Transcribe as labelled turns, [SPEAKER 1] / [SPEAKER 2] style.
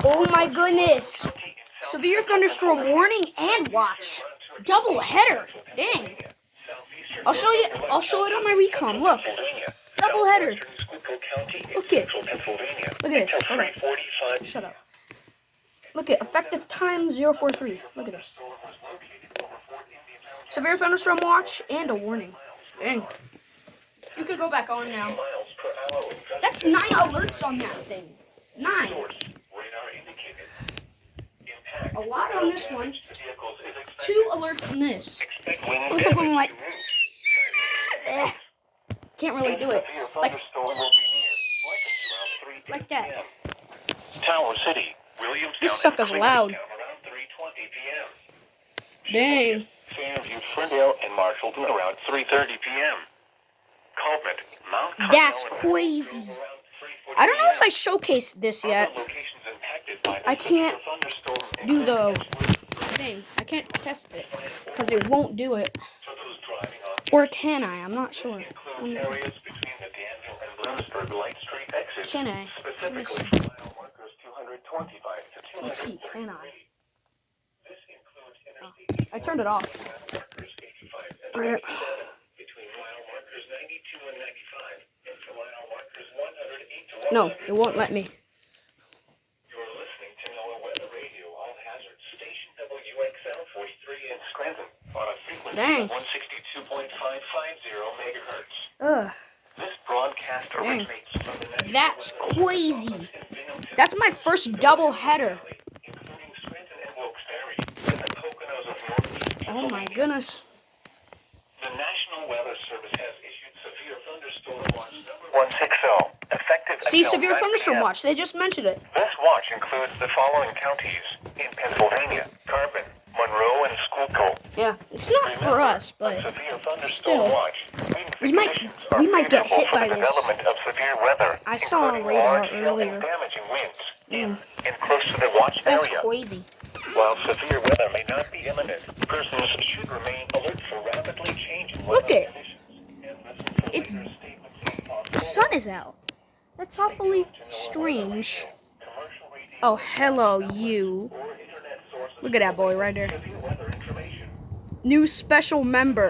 [SPEAKER 1] Oh my goodness. Severe thunderstorm warning and watch. Double header. Dang. I'll show it on my Reecom. Look. Double header. Look at this. Hold on. Shut up. Look at effective time 043. Look at this. Severe thunderstorm watch and a warning. Dang. You could go back on now. That's 9 alerts on that thing. 9. A lot on this one. 2 alerts on this. This one like can't really do it. Like that.
[SPEAKER 2] Tower City.
[SPEAKER 1] This sucker's loud. Dang.
[SPEAKER 2] Fairview, Ferndale, and Marshallton around 3:30 p.m. Coleman, Mount
[SPEAKER 1] That's crazy. I don't know if I showcased this yet. I can't do the thing. I can't test it because it won't do it. Or can I? I'm not sure. Can I? Let's see. Can I? Oh, I turned it off. No, it won't let me.
[SPEAKER 2] You're listening to NOAA Weather Radio, all hazards, station WXL-43 in Scranton on a frequency of 162.550 megahertz.
[SPEAKER 1] Ugh.
[SPEAKER 2] This broadcast originates from the National
[SPEAKER 1] That's crazy. That's my first double header.
[SPEAKER 2] including Scranton and Wilkes-Barre and the Poconos of Northeast
[SPEAKER 1] Oh my goodness.
[SPEAKER 2] The National Weather Service has issued severe thunderstorm watch number 160, effective
[SPEAKER 1] See,
[SPEAKER 2] until
[SPEAKER 1] severe
[SPEAKER 2] 5
[SPEAKER 1] thunderstorm
[SPEAKER 2] p.m.
[SPEAKER 1] watch. They just mentioned it.
[SPEAKER 2] This watch includes the following counties in Pennsylvania: Carbon, Monroe, and Schuylkill.
[SPEAKER 1] Yeah, it's not for us, but
[SPEAKER 2] severe thunderstorm
[SPEAKER 1] still,
[SPEAKER 2] watch
[SPEAKER 1] we might get hit by this.
[SPEAKER 2] Development of severe weather,
[SPEAKER 1] I saw a
[SPEAKER 2] including
[SPEAKER 1] radar
[SPEAKER 2] large hail and
[SPEAKER 1] earlier.
[SPEAKER 2] damaging winds in and close to the watch
[SPEAKER 1] That's
[SPEAKER 2] area.
[SPEAKER 1] crazy.
[SPEAKER 2] While severe weather may not be imminent, persons should remain alert for rapidly changing weather
[SPEAKER 1] Look it.
[SPEAKER 2] conditions and listen to
[SPEAKER 1] It's
[SPEAKER 2] later statements.
[SPEAKER 1] the sun is out. That's awfully strange. Oh, hello, you. Look at that boy right there. New special member.